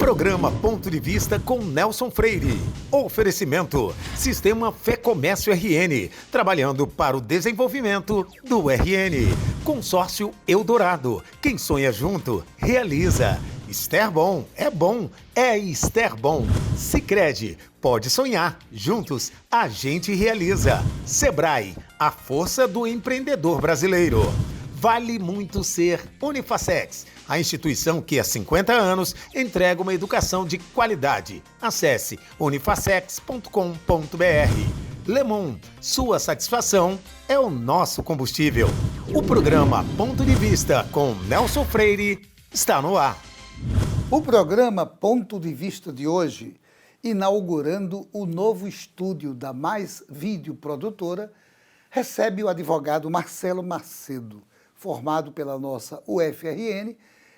Programa Ponto de Vista com Nelson Freire. Oferecimento: Sistema Fé Comércio RN, trabalhando para o desenvolvimento do RN. Consórcio Eldorado, quem sonha junto, realiza. Esterbom, é Esterbom. Sicredi, pode sonhar, juntos a gente realiza. Sebrae, a força do empreendedor brasileiro. Vale muito ser Unifacex, a instituição que há 50 anos entrega uma educação de qualidade. Acesse unifacex.com.br. Lemon, sua satisfação é o nosso combustível. O programa Ponto de Vista com Nelson Freire está no ar. O programa Ponto de Vista de hoje, inaugurando o novo estúdio da Mais Vídeo Produtora, recebe o advogado Marcelo Macedo, formado pela nossa UFRN,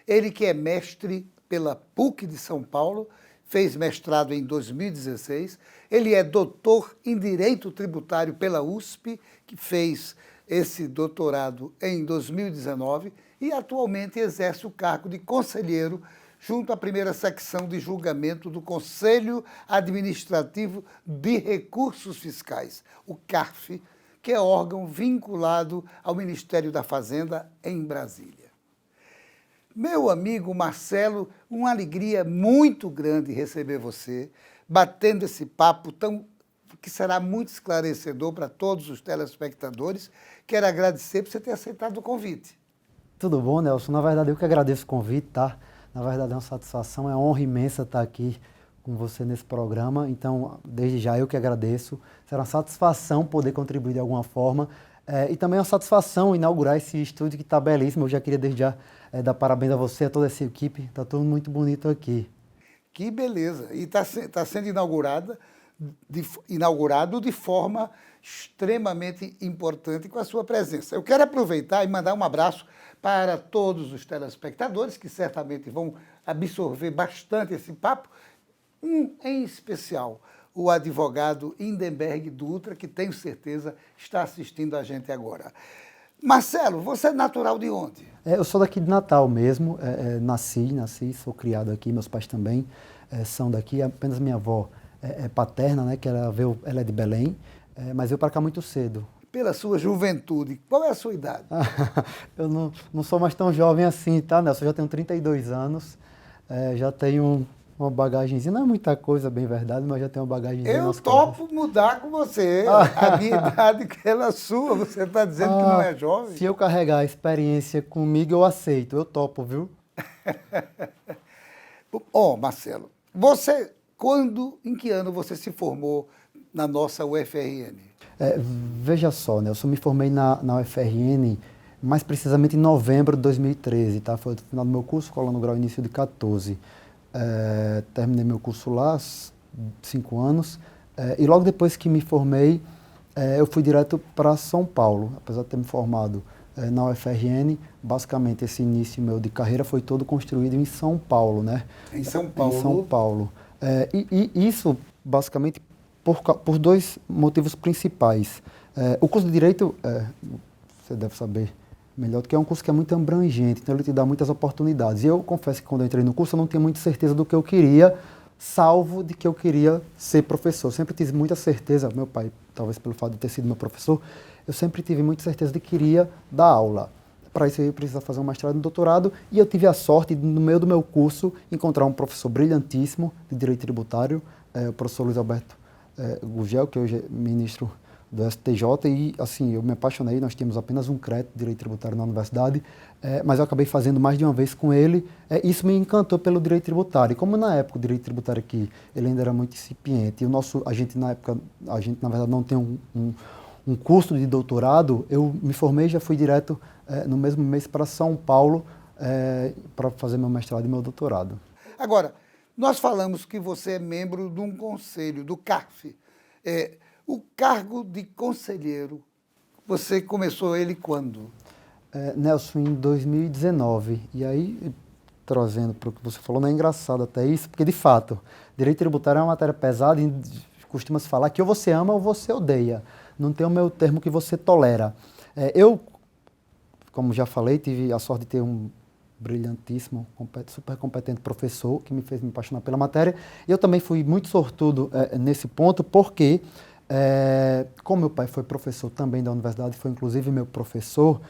ele que é mestre pela PUC de São Paulo, fez mestrado em 2016, ele é doutor em Direito Tributário pela USP, que fez esse doutorado em 2019 e atualmente exerce o cargo de conselheiro junto à primeira secção de julgamento do Conselho Administrativo de Recursos Fiscais, o CARF, que é órgão vinculado ao Ministério da Fazenda em Brasília. Meu amigo Marcelo, uma alegria muito grande receber você, batendo esse papo que será muito esclarecedor para todos os telespectadores. Quero agradecer por você ter aceitado o convite. Tudo bom, Nelson? Na verdade, eu que agradeço o convite, tá? Na verdade, é uma satisfação, é uma honra imensa estar aqui com você nesse programa. Então, desde já, eu que agradeço. Será uma satisfação poder contribuir de alguma forma. E também é uma satisfação inaugurar esse estúdio que está belíssimo. Eu já queria desde já dar parabéns a você, a toda essa equipe. Está tudo muito bonito aqui. Que beleza! E está sendo inaugurado de forma extremamente importante com a sua presença. Eu quero aproveitar e mandar um abraço para todos os telespectadores, que certamente vão absorver bastante esse papo, em especial o advogado Indenberg Dutra, que tenho certeza está assistindo a gente agora. Marcelo, você é natural de onde? Eu sou daqui de Natal mesmo, nasci, sou criado aqui, meus pais também são daqui, apenas minha avó é paterna, né, que ela é de Belém, mas veio para cá muito cedo. Pela sua juventude, qual é a sua idade? Eu não sou mais tão jovem assim, tá, Nelson? Eu já tenho 32 anos, já tenho uma bagagenzinha, não é muita coisa, bem verdade, mas já tenho uma bagagenzinha. Eu topo mudar com você, a minha idade pela sua, você está dizendo que não é jovem? Se eu carregar a experiência comigo, eu aceito, eu topo, viu? Marcelo, em que ano você se formou na nossa UFRN? Veja só, Nelson, eu me formei na UFRN mais precisamente em novembro de 2013, tá? Foi o final do meu curso, escola no grau início de 14. Terminei meu curso lá, 5 anos, e logo depois que me formei, eu fui direto para São Paulo, apesar de ter me formado na UFRN, basicamente esse início meu de carreira foi todo construído em São Paulo, né? Em São Paulo? Em São Paulo. E isso, basicamente, por dois motivos principais. O curso de Direito, você deve saber melhor do que é um curso que é muito abrangente, então ele te dá muitas oportunidades. E eu confesso que quando eu entrei no curso eu não tinha muita certeza do que eu queria, salvo de que eu queria ser professor. Eu sempre tive muita certeza, meu pai, talvez pelo fato de ter sido meu professor, eu sempre tive muita certeza de que queria dar aula. Para isso eu precisava fazer um mestrado e um doutorado, e eu tive a sorte, no meio do meu curso, encontrar um professor brilhantíssimo de Direito Tributário, o professor Luiz Alberto Gugel, que hoje é ministro do STJ, e assim, eu me apaixonei, nós tínhamos apenas um crédito de Direito Tributário na universidade, mas eu acabei fazendo mais de uma vez com ele, isso me encantou pelo Direito Tributário, e como na época o Direito Tributário aqui, ele ainda era muito incipiente, e a gente na verdade não tem um curso de doutorado, eu me formei e já fui direto no mesmo mês para São Paulo para fazer meu mestrado e meu doutorado. Agora, nós falamos que você é membro de um conselho, do CARF. O cargo de conselheiro, você começou ele quando? Nelson, em 2019. E aí, trazendo para o que você falou, não é engraçado até isso, porque de fato, direito tributário é uma matéria pesada e costuma-se falar que ou você ama ou você odeia. Não tem o meu termo que você tolera. Eu, como já falei, tive a sorte de ter um brilhantíssimo, super competente professor, que me fez me apaixonar pela matéria. E eu também fui muito sortudo nesse ponto, porque, como meu pai foi professor também da universidade, foi inclusive meu professor,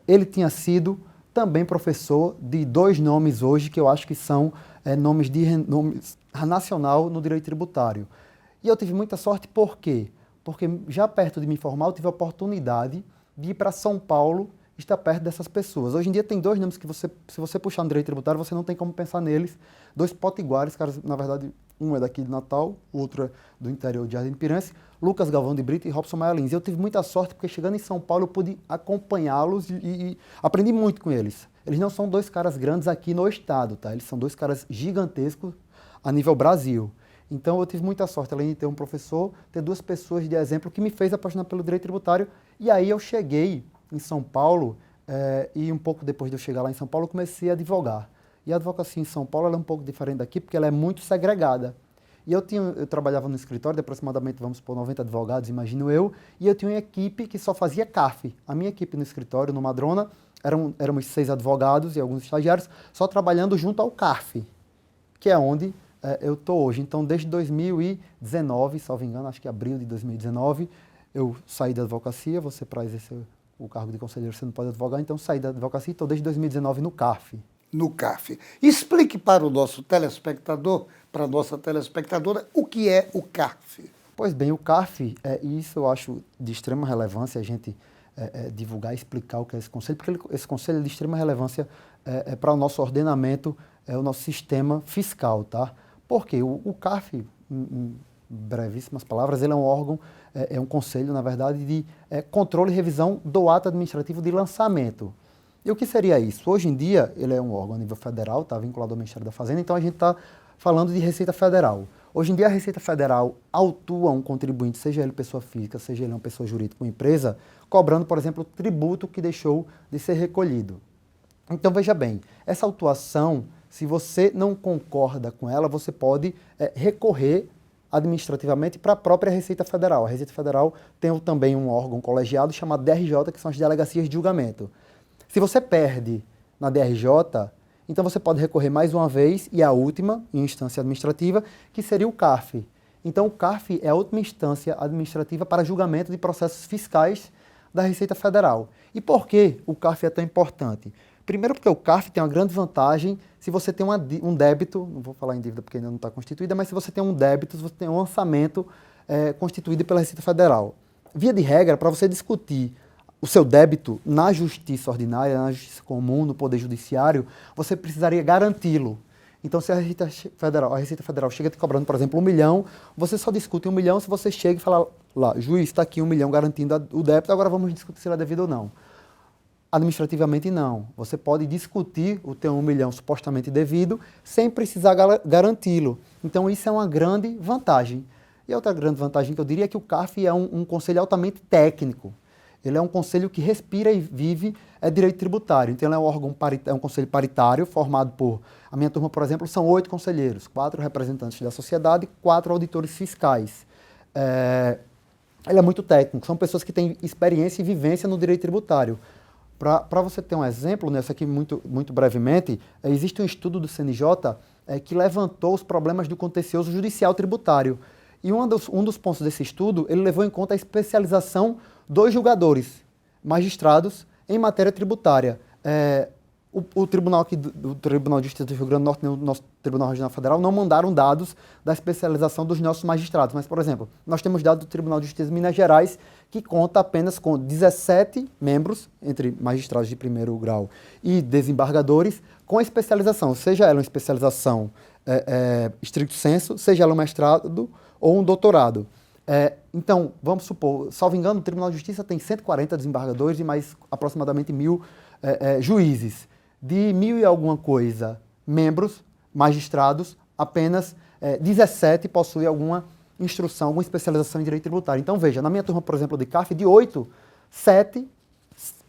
ele tinha sido também professor de 2 nomes hoje, que eu acho que são nomes de renome nacional no direito tributário. E eu tive muita sorte, por quê? Porque já perto de me formar, eu tive a oportunidade de ir para São Paulo, estar perto dessas pessoas. Hoje em dia tem 2 nomes que se você puxar no direito tributário, você não tem como pensar neles. 2 potiguares, caras, na verdade, um é daqui de Natal, o outro é do interior de Jardim Piranha, Lucas Galvão de Brito e Robson Maia Lins. Eu tive muita sorte, porque chegando em São Paulo, eu pude acompanhá-los e aprendi muito com eles. Eles não são 2 caras grandes aqui no estado, tá? Eles são 2 caras gigantescos a nível Brasil. Então, eu tive muita sorte, além de ter um professor, ter 2 pessoas de exemplo que me fez apaixonar pelo direito tributário. E aí eu cheguei em São Paulo, e um pouco depois de eu chegar lá em São Paulo, eu comecei a advogar. E a advocacia em São Paulo ela é um pouco diferente daqui, porque ela é muito segregada. E eu trabalhava no escritório de aproximadamente, vamos supor, 90 advogados, imagino eu, e eu tinha uma equipe que só fazia CARF. A minha equipe no escritório, no Madrona, éramos 6 advogados e alguns estagiários, só trabalhando junto ao CARF, que é onde eu estou hoje. Então, desde 2019, salvo engano, acho que abril de 2019, eu saí da advocacia, você para exercer o cargo de conselheiro você não pode advogar, então saí da advocacia e estou desde 2019 no CARF. No CARF. Explique para o nosso telespectador, para a nossa telespectadora, o que é o CARF. Pois bem, o CARF, isso eu acho de extrema relevância a gente divulgar e explicar o que é esse conselho, porque esse conselho é de extrema relevância para o nosso ordenamento, o nosso sistema fiscal, tá? Porque o CARF, em brevíssimas palavras, ele é um órgão, é um conselho, na verdade, de controle e revisão do ato administrativo de lançamento. E o que seria isso? Hoje em dia, ele é um órgão a nível federal, está vinculado ao Ministério da Fazenda, então a gente está falando de Receita Federal. Hoje em dia, a Receita Federal autua um contribuinte, seja ele pessoa física, seja ele uma pessoa jurídica ou empresa, cobrando, por exemplo, o tributo que deixou de ser recolhido. Então, veja bem, essa autuação, se você não concorda com ela, você pode recorrer administrativamente para a própria Receita Federal. A Receita Federal tem também um órgão colegiado chamado DRJ, que são as delegacias de julgamento. Se você perde na DRJ, então você pode recorrer mais uma vez, e a última, em instância administrativa, que seria o CARF. Então o CARF é a última instância administrativa para julgamento de processos fiscais da Receita Federal. E por que o CARF é tão importante? Primeiro porque o CARF tem uma grande vantagem se você tem um débito, não vou falar em dívida porque ainda não está constituída, mas se você tem um débito, se você tem um orçamento constituído pela Receita Federal. Via de regra, para você discutir o seu débito na justiça ordinária, na justiça comum, no Poder Judiciário, você precisaria garanti-lo. Então, se a Receita Federal chega te cobrando, por exemplo, 1 milhão, você só discute 1 milhão se você chega e fala lá, juiz, está aqui 1 milhão garantindo o débito, agora vamos discutir se ele é devido ou não. Administrativamente, não. Você pode discutir o teu 1 milhão supostamente devido sem precisar garanti-lo. Então, isso é uma grande vantagem. E outra grande vantagem que eu diria é que o CARF é um conselho altamente técnico. Ele é um conselho que respira e vive direito tributário. Então, ele é um órgão é um conselho paritário, formado por... A minha turma, por exemplo, são 8 conselheiros, 4 representantes da sociedade, 4 auditores fiscais. Ele é muito técnico, são pessoas que têm experiência e vivência no direito tributário. Para você ter um exemplo, nessa aqui muito brevemente, existe um estudo do CNJ que levantou os problemas do contencioso judicial tributário. E um dos pontos desse estudo, ele levou em conta a especialização dos julgadores, magistrados, em matéria tributária. O tribunal aqui do Tribunal de Justiça do Rio Grande do Norte e o nosso Tribunal Regional Federal não mandaram dados da especialização dos nossos magistrados. Mas, por exemplo, nós temos dados do Tribunal de Justiça de Minas Gerais, que conta apenas com 17 membros, entre magistrados de primeiro grau e desembargadores, com especialização, seja ela uma especialização stricto sensu, seja ela um mestrado ou um doutorado. Então, vamos supor, salvo engano, o Tribunal de Justiça tem 140 desembargadores e mais aproximadamente 1.000 juízes. De 1.000 e alguma coisa membros, magistrados, apenas 17 possuem alguma instrução, alguma especialização em direito tributário. Então, veja, na minha turma, por exemplo, de CARF, de 8, 7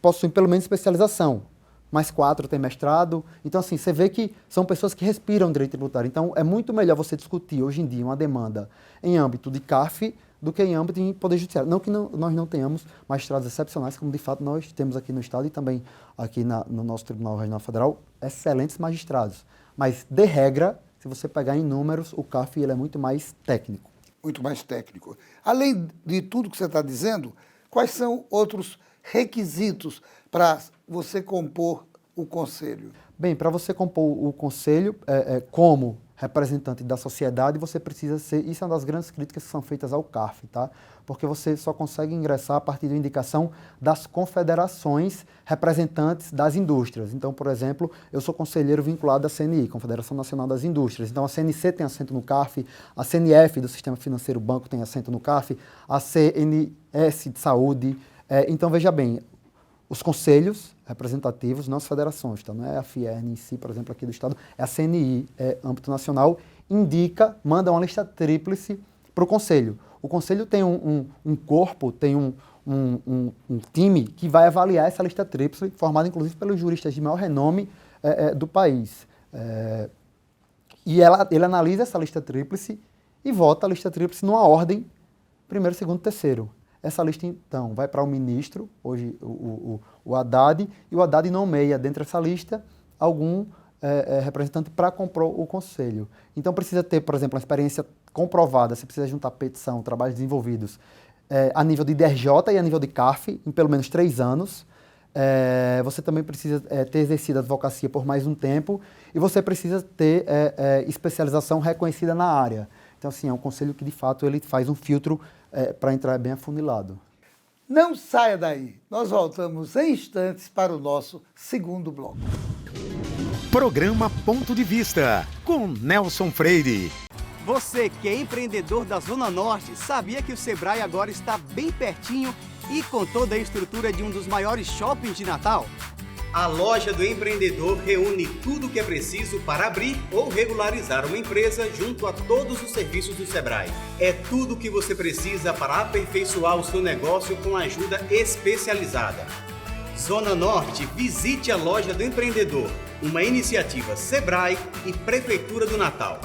possuem pelo menos especialização, mais 4 têm mestrado. Então, assim, você vê que são pessoas que respiram direito tributário. Então, é muito melhor você discutir, hoje em dia, uma demanda em âmbito de CARF do que em âmbito de poder judiciário. Não que nós não tenhamos magistrados excepcionais, como de fato nós temos aqui no Estado e também aqui no nosso Tribunal Regional Federal, excelentes magistrados. Mas, de regra, se você pegar em números, o CARF ele é muito mais técnico. Muito mais técnico. Além de tudo que você está dizendo, quais são outros requisitos para você compor o Conselho? Bem, para você compor o Conselho, como representante da sociedade, você precisa ser... Isso é uma das grandes críticas que são feitas ao CARF, tá? Porque você só consegue ingressar a partir da indicação das confederações representantes das indústrias. Então, por exemplo, eu sou conselheiro vinculado à CNI, Confederação Nacional das Indústrias. Então, a CNC tem assento no CARF, a CNF do Sistema Financeiro Banco tem assento no CARF, a CNS de Saúde. Então, veja bem, os conselhos representativos, não as federações, tá? Não é a FIERN em si, por exemplo, aqui do Estado, é a CNI, âmbito nacional, manda uma lista tríplice para o Conselho. O Conselho tem um corpo, tem um time que vai avaliar essa lista tríplice, formada inclusive pelos juristas de maior renome do país. E ele analisa essa lista tríplice e vota a lista tríplice numa ordem, primeiro, segundo, terceiro. Essa lista, então, vai para o ministro, hoje o Haddad, e o Haddad nomeia dentro dessa lista algum representante para compor o Conselho. Então, precisa ter, por exemplo, uma experiência comprovada, você precisa juntar petição, trabalhos desenvolvidos a nível de DRJ e a nível de CARF, em pelo menos 3 anos. Você também precisa ter exercido a advocacia por mais um tempo e você precisa ter especialização reconhecida na área. Então, assim, é um conselho que, de fato, ele faz um filtro para entrar bem afunilado. Não saia daí. Nós voltamos em instantes para o nosso segundo bloco. Programa Ponto de Vista, com Nelson Freire. Você que é empreendedor da Zona Norte, sabia que o Sebrae agora está bem pertinho e com toda a estrutura de um dos maiores shoppings de Natal? A Loja do Empreendedor reúne tudo o que é preciso para abrir ou regularizar uma empresa junto a todos os serviços do Sebrae. É tudo o que você precisa para aperfeiçoar o seu negócio com ajuda especializada. Zona Norte, visite a Loja do Empreendedor, uma iniciativa Sebrae e Prefeitura do Natal.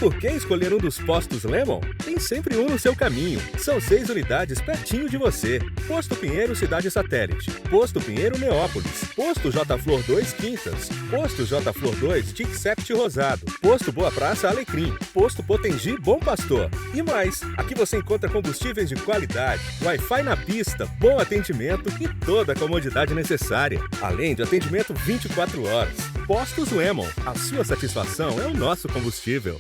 Por que escolher um dos postos Lemon? Tem sempre um no seu caminho. São 6 unidades pertinho de você. Posto Pinheiro Cidade Satélite, Posto Pinheiro Neópolis, Posto J Flor 2 Quintas, Posto J Flor 2 Tic Sept Rosado, Posto Boa Praça Alecrim, Posto Potengi Bom Pastor. E mais, aqui você encontra combustíveis de qualidade, Wi-Fi na pista, bom atendimento e toda a comodidade necessária. Além de atendimento 24 horas. Postos Lemon, a sua satisfação é o nosso combustível.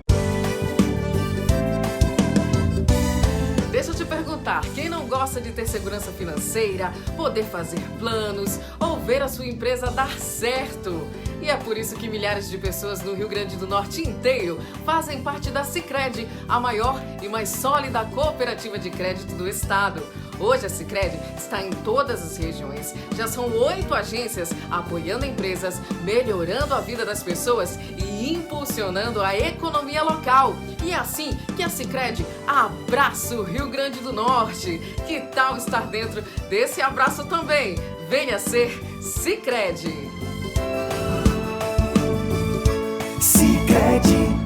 Deixa eu te perguntar, quem não gosta de ter segurança financeira, poder fazer planos ou ver a sua empresa dar certo? E é por isso que milhares de pessoas no Rio Grande do Norte inteiro fazem parte da Sicredi, a maior e mais sólida cooperativa de crédito do estado. Hoje a Sicredi está em todas as regiões. Já são 8 agências apoiando empresas, melhorando a vida das pessoas e impulsionando a economia local. E é assim que a Sicredi abraça o Rio Grande do Norte. Que tal estar dentro desse abraço também? Venha ser Sicredi. Sicredi.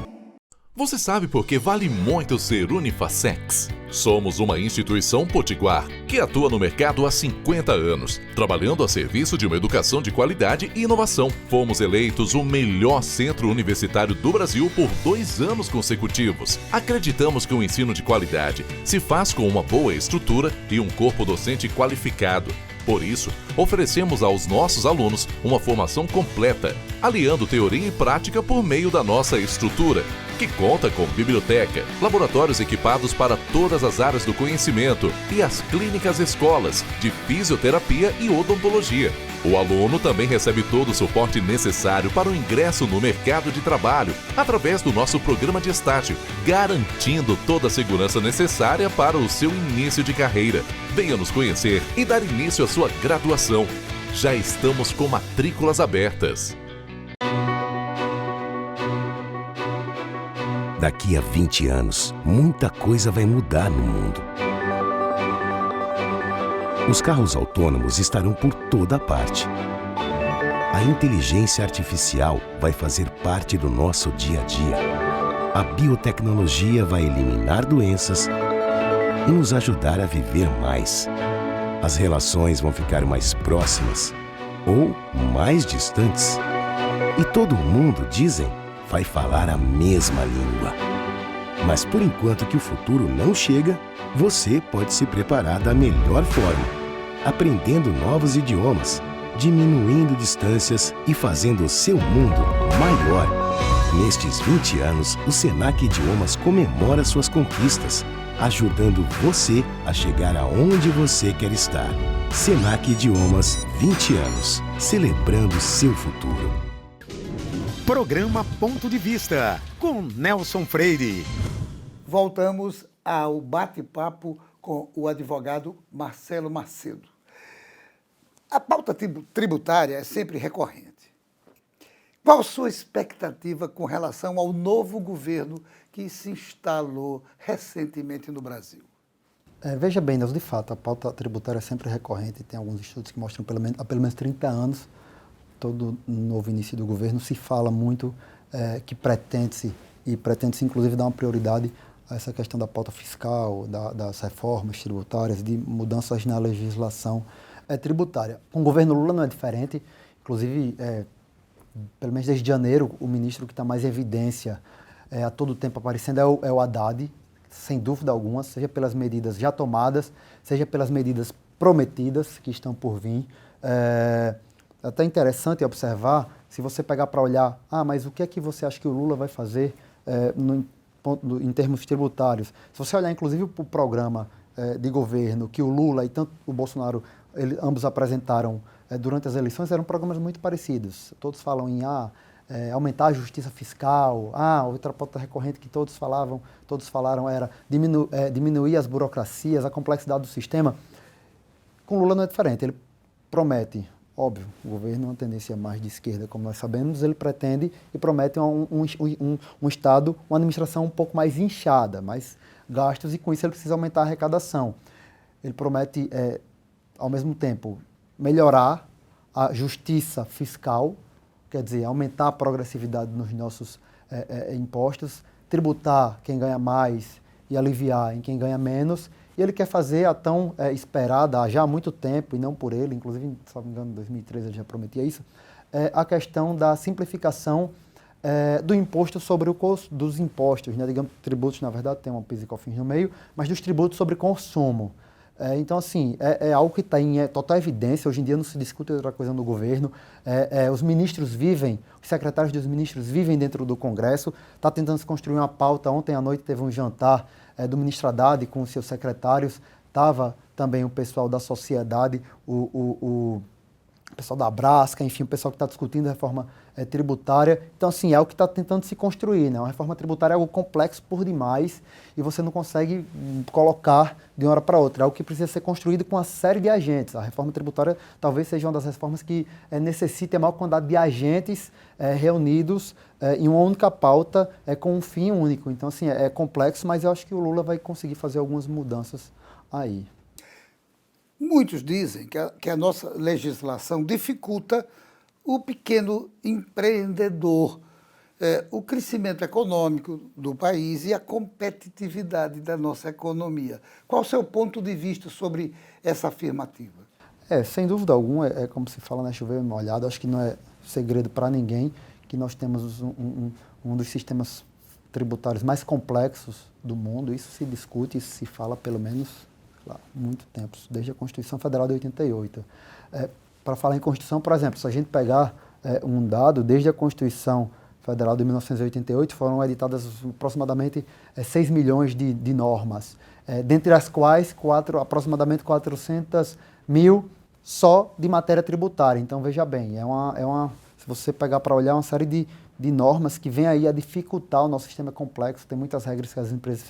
Você sabe por que vale muito ser Unifacex? Somos uma instituição potiguar que atua no mercado há 50 anos, trabalhando a serviço de uma educação de qualidade e inovação. Fomos eleitos o melhor centro universitário do Brasil por 2 anos consecutivos. Acreditamos que o ensino de qualidade se faz com uma boa estrutura e um corpo docente qualificado. Por isso, oferecemos aos nossos alunos uma formação completa, aliando teoria e prática por meio da nossa estrutura, que conta com biblioteca, laboratórios equipados para todas as áreas do conhecimento e as clínicas escolas de fisioterapia e odontologia. O aluno também recebe todo o suporte necessário para o ingresso no mercado de trabalho, através do nosso programa de estágio, garantindo toda a segurança necessária para o seu início de carreira. Venha nos conhecer e dar início à sua graduação. Já estamos com matrículas abertas. Daqui a 20 anos, muita coisa vai mudar no mundo. Os carros autônomos estarão por toda parte. A inteligência artificial vai fazer parte do nosso dia a dia. A biotecnologia vai eliminar doenças e nos ajudar a viver mais. As relações vão ficar mais próximas ou mais distantes. E todo mundo, dizem, vai falar a mesma língua. Mas por enquanto que o futuro não chega, você pode se preparar da melhor forma, aprendendo novos idiomas, diminuindo distâncias e fazendo o seu mundo maior. Nestes 20 anos, o Senac Idiomas comemora suas conquistas, ajudando você a chegar aonde você quer estar. Senac Idiomas, 20 anos, celebrando seu futuro. Programa Ponto de Vista, com Nelson Freire. Voltamos ao bate-papo com o advogado Marcelo Macedo. A pauta tributária é sempre recorrente. Qual a sua expectativa com relação ao novo governo que se instalou recentemente no Brasil? Veja bem, Nelson, de fato, a pauta tributária é sempre recorrente. Tem alguns estudos que mostram há pelo menos 30 anos, todo novo início do governo, se fala muito que pretende-se inclusive dar uma prioridade a essa questão da pauta fiscal, das reformas tributárias, de mudanças na legislação tributária. Com o governo Lula não é diferente, inclusive, pelo menos desde janeiro, o ministro que está mais em evidência a todo tempo aparecendo é o Haddad, sem dúvida alguma, seja pelas medidas já tomadas, seja pelas medidas prometidas que estão por vir. É até interessante observar, se você pegar para olhar, mas o que é que você acha que o Lula vai fazer em termos tributários? Se você olhar, inclusive, para o programa de governo que o Lula e tanto o Bolsonaro, ambos apresentaram durante as eleições, eram programas muito parecidos. Todos falam em aumentar a justiça fiscal, outra pauta recorrente que todos falaram era diminuir as burocracias, a complexidade do sistema. Com o Lula não é diferente, ele promete. Óbvio, o governo é uma tendência mais de esquerda, como nós sabemos, ele pretende e promete um Estado, uma administração um pouco mais inchada, mais gastos, e com isso ele precisa aumentar a arrecadação. Ele promete, ao mesmo tempo, melhorar a justiça fiscal, quer dizer, aumentar a progressividade nos nossos impostos, tributar quem ganha mais e aliviar em quem ganha menos. E ele quer fazer a tão esperada, já há muito tempo, e não por ele, inclusive, se não me engano, em 2013 ele já prometia isso, a questão da simplificação do imposto sobre o custo dos impostos, né? Digamos, tributos, na verdade, tem uma PIS e COFINS no meio, mas dos tributos sobre consumo. Então, assim, é algo que está em total evidência. Hoje em dia não se discute outra coisa no governo. Os ministros vivem, os secretários dos ministros vivem dentro do Congresso. Está tentando se construir uma pauta. Ontem à noite teve um jantar do ministro Haddad com os seus secretários. Estava também o pessoal da sociedade, o pessoal da Abrasca, enfim, o pessoal que está discutindo a reforma tributária. Então, assim, é algo que está tentando se construir, né? Uma reforma tributária é algo complexo por demais e você não consegue colocar de uma hora para outra. É algo que precisa ser construído com uma série de agentes. A reforma tributária talvez seja uma das reformas que necessite a maior quantidade de agentes reunidos em uma única pauta com um fim único. Então, assim, é complexo, mas eu acho que o Lula vai conseguir fazer algumas mudanças aí. Muitos dizem que a nossa legislação dificulta o pequeno empreendedor, o crescimento econômico do país e a competitividade da nossa economia. Qual o seu ponto de vista sobre essa afirmativa? Sem dúvida alguma, como se fala, né, chover molhado. Acho que não é segredo para ninguém que nós temos um dos sistemas tributários mais complexos do mundo. Isso se discute, isso se fala pelo menos há muito tempo, desde a Constituição Federal de 88. Para falar em Constituição, por exemplo, se a gente pegar um dado, desde a Constituição Federal de 1988 foram editadas aproximadamente 6 milhões de normas, dentre as quais aproximadamente 400 mil só de matéria tributária. Então, veja bem, se você pegar para olhar, uma série de normas que vem aí a dificultar o nosso sistema complexo, tem muitas regras que as empresas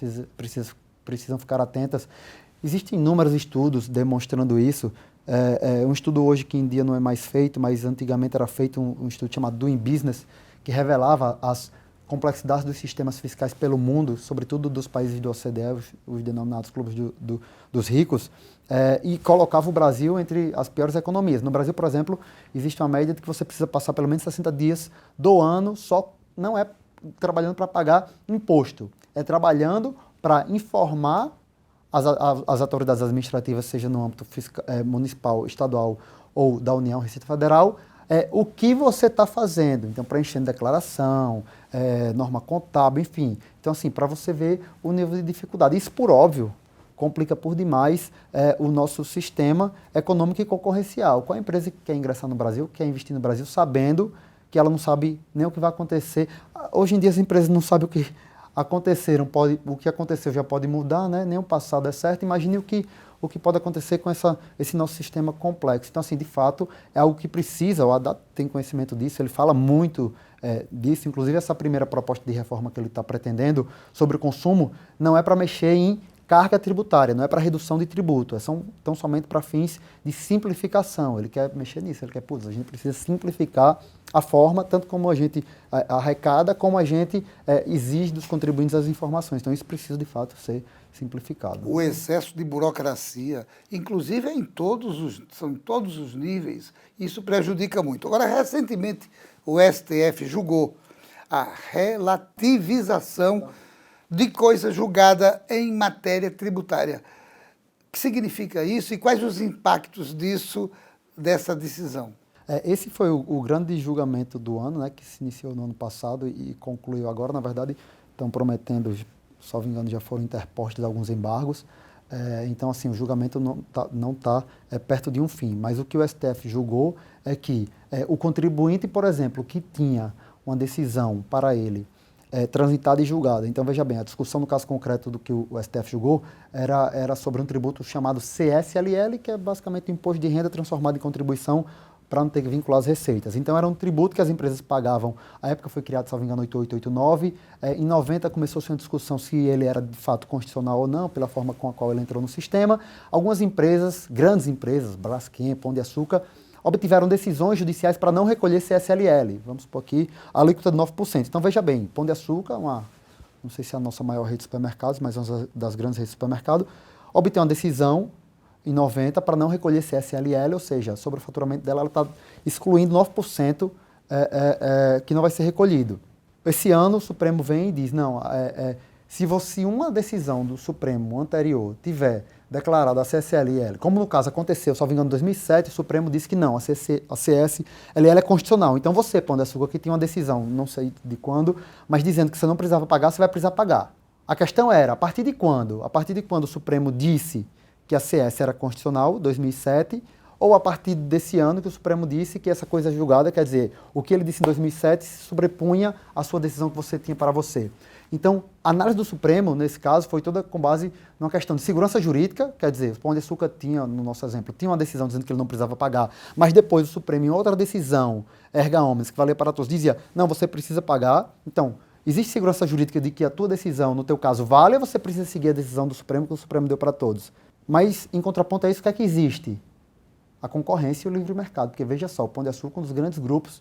precisam ficar atentas. Existem inúmeros estudos demonstrando isso. Um estudo hoje que em dia não é mais feito, mas antigamente era feito um estudo chamado Doing Business, que revelava as complexidades dos sistemas fiscais pelo mundo, sobretudo dos países do OCDE, os denominados clubes dos ricos, e colocava o Brasil entre as piores economias. No Brasil, por exemplo, existe uma média de que você precisa passar pelo menos 60 dias do ano, só não é trabalhando para pagar imposto, é trabalhando para informar as autoridades administrativas, seja no âmbito fiscal, municipal, estadual ou da União, Receita Federal, o que você está fazendo, então preenchendo declaração, norma contábil, enfim. Então, assim, para você ver o nível de dificuldade. Isso, por óbvio, complica por demais o nosso sistema econômico e concorrencial. Qual a empresa que quer ingressar no Brasil, quer investir no Brasil, sabendo que ela não sabe nem o que vai acontecer? Hoje em dia as empresas não sabem o que aconteceram, o que aconteceu já pode mudar, né? Nem o passado é certo. Imagine o que pode acontecer com esse nosso sistema complexo. Então, assim, de fato, é algo que precisa, o Haddad tem conhecimento disso, ele fala muito disso, inclusive essa primeira proposta de reforma que ele está pretendendo sobre o consumo não é para mexer em carga tributária, não é para redução de tributo, tão somente para fins de simplificação. Ele quer mexer nisso, ele quer, a gente precisa simplificar a forma, tanto como a gente arrecada, como a gente exige dos contribuintes as informações. Então, isso precisa, de fato, ser simplificado. O excesso de burocracia, inclusive são em todos os níveis, isso prejudica muito. Agora, recentemente, o STF julgou a relativização de coisa julgada em matéria tributária. O que significa isso e quais os impactos dessa decisão? Esse foi o grande julgamento do ano, né, que se iniciou no ano passado e concluiu agora. Na verdade, estão prometendo, salvo engano, já foram interpostos alguns embargos. Então, assim, o julgamento não está perto de um fim. Mas o que o STF julgou é que o contribuinte, por exemplo, que tinha uma decisão para ele transitada e julgada. Então, veja bem, a discussão no caso concreto do que o STF julgou era sobre um tributo chamado CSLL, que é basicamente o imposto de renda transformado em contribuição para não ter que vincular as receitas. Então, era um tributo que as empresas pagavam. A época foi criado, salvo engano, 8889. Em 90 começou-se uma discussão se ele era de fato constitucional ou não, pela forma com a qual ele entrou no sistema. Algumas empresas, grandes empresas, Braskem, Pão de Açúcar, obtiveram decisões judiciais para não recolher CSLL. Vamos supor aqui a alíquota de 9%. Então, veja bem, Pão de Açúcar, não sei se é a nossa maior rede de supermercados, mas uma das grandes redes de supermercado, obtém uma decisão em 90 para não recolher CSLL, ou seja, sobre o faturamento dela, ela está excluindo 9% que não vai ser recolhido. Esse ano o Supremo vem e diz, não, se uma decisão do Supremo anterior tiver declarado a CSLL, como no caso aconteceu, salvo engano, em 2007, o Supremo disse que não, a CSLL é constitucional. Então você, Pão de Açúcar, que tinha uma decisão, não sei de quando, mas dizendo que você não precisava pagar, você vai precisar pagar. A questão era, a partir de quando? A partir de quando o Supremo disse que a CS era constitucional, 2007, ou a partir desse ano que o Supremo disse que essa coisa julgada, quer dizer, o que ele disse em 2007 se sobrepunha à sua decisão que você tinha para você. Então, a análise do Supremo, nesse caso, foi toda com base numa questão de segurança jurídica, quer dizer, o Pão de Açúcar tinha, no nosso exemplo, tinha uma decisão dizendo que ele não precisava pagar, mas depois o Supremo, em outra decisão, erga omnes, que valia para todos, dizia, não, você precisa pagar. Então, existe segurança jurídica de que a tua decisão, no teu caso, vale, ou você precisa seguir a decisão do Supremo que o Supremo deu para todos. Mas, em contraponto a isso, o que é que existe? A concorrência e o livre mercado. Porque, veja só, o Pão de Açúcar é um dos grandes grupos,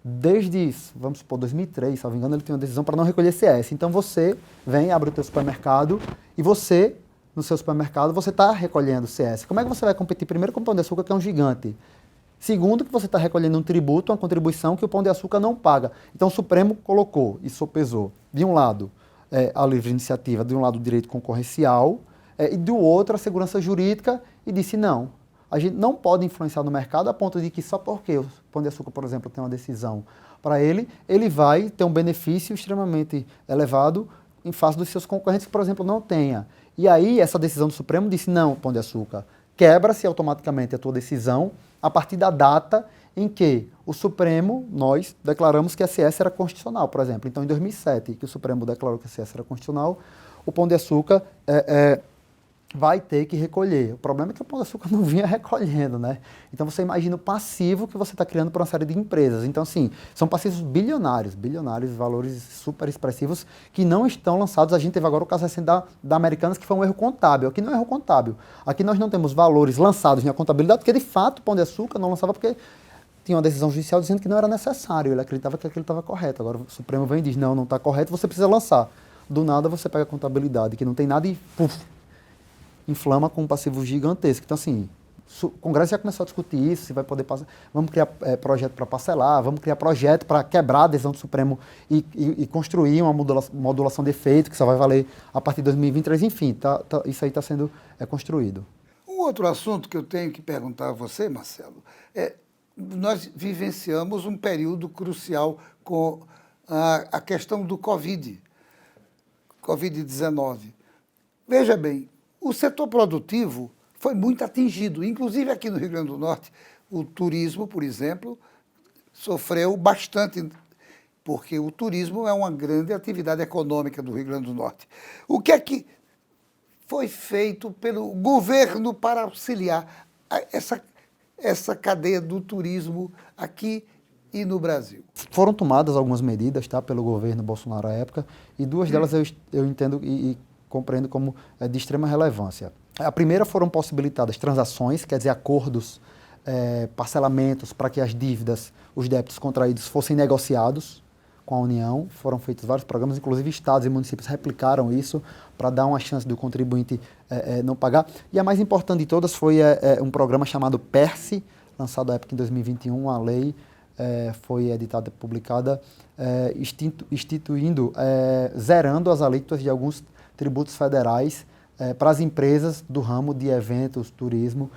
desde, vamos supor, 2003, salvo engano, ele tem uma decisão para não recolher CS. Então, você vem, abre o teu supermercado e você, no seu supermercado, você está recolhendo CS. Como é que você vai competir? Primeiro, com o Pão de Açúcar, que é um gigante. Segundo, que você está recolhendo um tributo, uma contribuição que o Pão de Açúcar não paga. Então, o Supremo colocou e sopesou, de um lado, a livre iniciativa, de um lado, o direito concorrencial, e do outro a segurança jurídica, e disse não, a gente não pode influenciar no mercado a ponto de que só porque o Pão de Açúcar, por exemplo, tem uma decisão para ele vai ter um benefício extremamente elevado em face dos seus concorrentes que, por exemplo, não tenha. E aí essa decisão do Supremo disse não, Pão de Açúcar, quebra-se automaticamente a tua decisão a partir da data em que o Supremo, nós declaramos que a CS era constitucional, por exemplo. Então, em 2007, que o Supremo declarou que a CS era constitucional, o Pão de Açúcar vai ter que recolher. O problema é que o Pão de Açúcar não vinha recolhendo, né? Então você imagina o passivo que você está criando para uma série de empresas. Então, assim, são passivos bilionários, valores super expressivos que não estão lançados. A gente teve agora o caso recente da Americanas, que foi um erro contábil. Aqui não é erro contábil. Aqui nós não temos valores lançados na contabilidade, porque de fato o Pão de Açúcar não lançava porque tinha uma decisão judicial dizendo que não era necessário. Ele acreditava que aquilo estava correto. Agora o Supremo vem e diz, não está correto, você precisa lançar. Do nada você pega a contabilidade, que não tem nada e puf, inflama com um passivo gigantesco. Então, assim, o Congresso já começou a discutir isso, se vai poder passar. Vamos criar projeto para parcelar, vamos criar projeto para quebrar a decisão do Supremo e construir uma modulação de efeito, que só vai valer a partir de 2023. Enfim, isso aí está sendo construído. Um outro assunto que eu tenho que perguntar a você, Marcelo, nós vivenciamos um período crucial com a questão do Covid-19. Veja bem, o setor produtivo foi muito atingido, inclusive aqui no Rio Grande do Norte. O turismo, por exemplo, sofreu bastante, porque o turismo é uma grande atividade econômica do Rio Grande do Norte. O que é que foi feito pelo governo para auxiliar essa cadeia do turismo aqui e no Brasil? Foram tomadas algumas medidas, tá, pelo governo Bolsonaro à época, e duas delas eu entendo e compreendo como de extrema relevância. A primeira foram possibilitadas transações, quer dizer, acordos, parcelamentos para que as dívidas, os débitos contraídos fossem negociados com a União. Foram feitos vários programas, inclusive estados e municípios replicaram isso para dar uma chance do contribuinte não pagar. E a mais importante de todas foi um programa chamado PERSE, lançado à época em 2021, a lei foi editada e publicada, instituindo, zerando as alíquotas de alguns tributos federais para as empresas do ramo de eventos, turismo,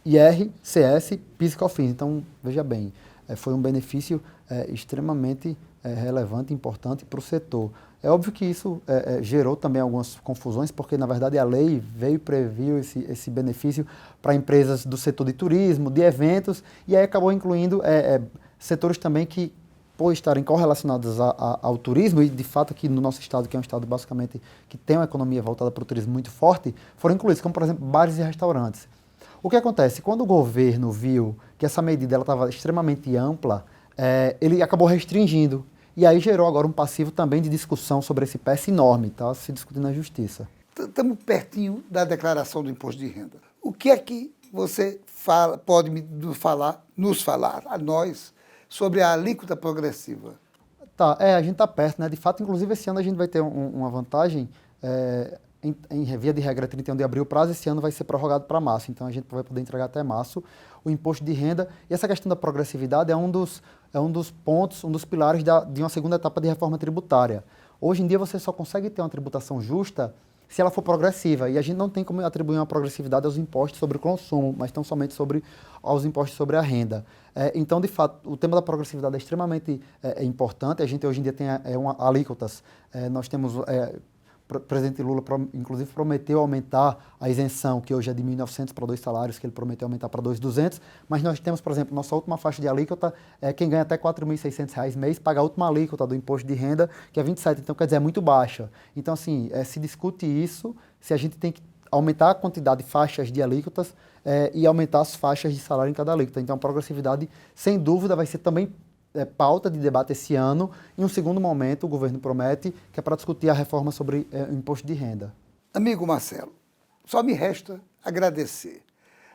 IR, CS, PIS e COFINS. Então, veja bem, foi um benefício extremamente relevante e importante para o setor. É óbvio que isso gerou também algumas confusões, porque, na verdade, a lei veio e previu esse benefício para empresas do setor de turismo, de eventos, e aí acabou incluindo setores também que, por estarem correlacionados ao turismo, e de fato aqui no nosso estado, que é um estado basicamente que tem uma economia voltada para o turismo muito forte, foram incluídos, como por exemplo bares e restaurantes. O que acontece? Quando o governo viu que essa medida estava extremamente ampla, ele acabou restringindo, e aí gerou agora um passivo também de discussão sobre esse PES enorme, está se discutindo na Justiça. Estamos pertinho da declaração do imposto de renda. O que é que você pode nos falar a nós sobre a alíquota progressiva? Tá, a gente está perto, né? De fato, inclusive, esse ano a gente vai ter uma vantagem, via de regra 31 de abril, o prazo esse ano vai ser prorrogado para março, então a gente vai poder entregar até março o imposto de renda. E essa questão da progressividade é um dos pontos, um dos pilares de uma segunda etapa de reforma tributária. Hoje em dia você só consegue ter uma tributação justa se ela for progressiva, e a gente não tem como atribuir uma progressividade aos impostos sobre o consumo, mas tão somente aos impostos sobre a renda. Então, de fato, o tema da progressividade é extremamente importante. A gente hoje em dia tem alíquotas. Nós temos, o presidente Lula, inclusive, prometeu aumentar a isenção, que hoje é de 1.900 para 2 salários, que ele prometeu aumentar para 2.200, mas nós temos, por exemplo, nossa última faixa de alíquota, quem ganha até R$ 4.600 mês, paga a última alíquota do imposto de renda, que é 27%, então quer dizer, é muito baixa. Então, assim, se discute isso, se a gente tem que aumentar a quantidade de faixas de alíquotas e aumentar as faixas de salário em cada alíquota. Então, a progressividade, sem dúvida, vai ser também pauta de debate esse ano. Em um segundo momento, o governo promete que é para discutir a reforma sobre o imposto de renda. Amigo Marcelo, só me resta agradecer.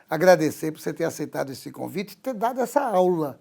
Agradecer por você ter aceitado esse convite e ter dado essa aula,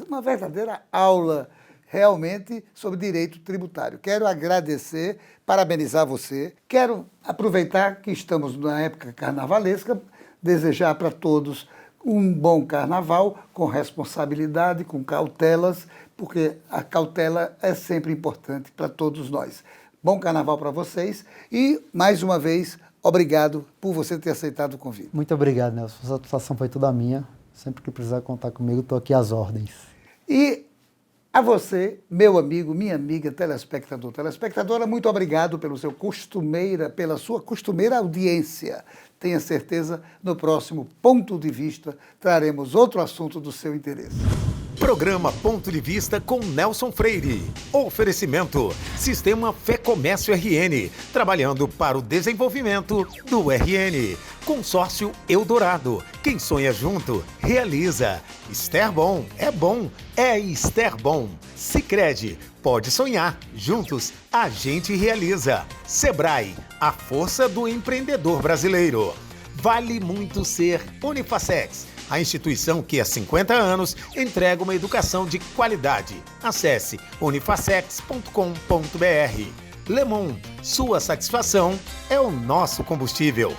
uma verdadeira aula realmente sobre direito tributário. Quero agradecer, parabenizar você. Quero aproveitar que estamos na época carnavalesca, desejar para todos um bom carnaval, com responsabilidade, com cautelas, porque a cautela é sempre importante para todos nós. Bom carnaval para vocês e, mais uma vez, obrigado por você ter aceitado o convite. Muito obrigado, Nelson. A satisfação foi toda minha. Sempre que precisar contar comigo, estou aqui às ordens. E a você, meu amigo, minha amiga, telespectador, telespectadora, muito obrigado pela sua costumeira audiência. Tenha certeza, no próximo Ponto de Vista, traremos outro assunto do seu interesse. Programa Ponto de Vista com Nelson Freire. Oferecimento: Sistema Fé Comércio RN, trabalhando para o desenvolvimento do RN. Consórcio Eldorado. Quem sonha junto, realiza. Esterbom é bom, é Esterbom. Sicredi, pode sonhar. Juntos, a gente realiza. Sebrae, a força do empreendedor brasileiro. Vale muito ser Unifacex, a instituição que há 50 anos entrega uma educação de qualidade. Acesse unifacex.com.br. Lemon, sua satisfação é o nosso combustível.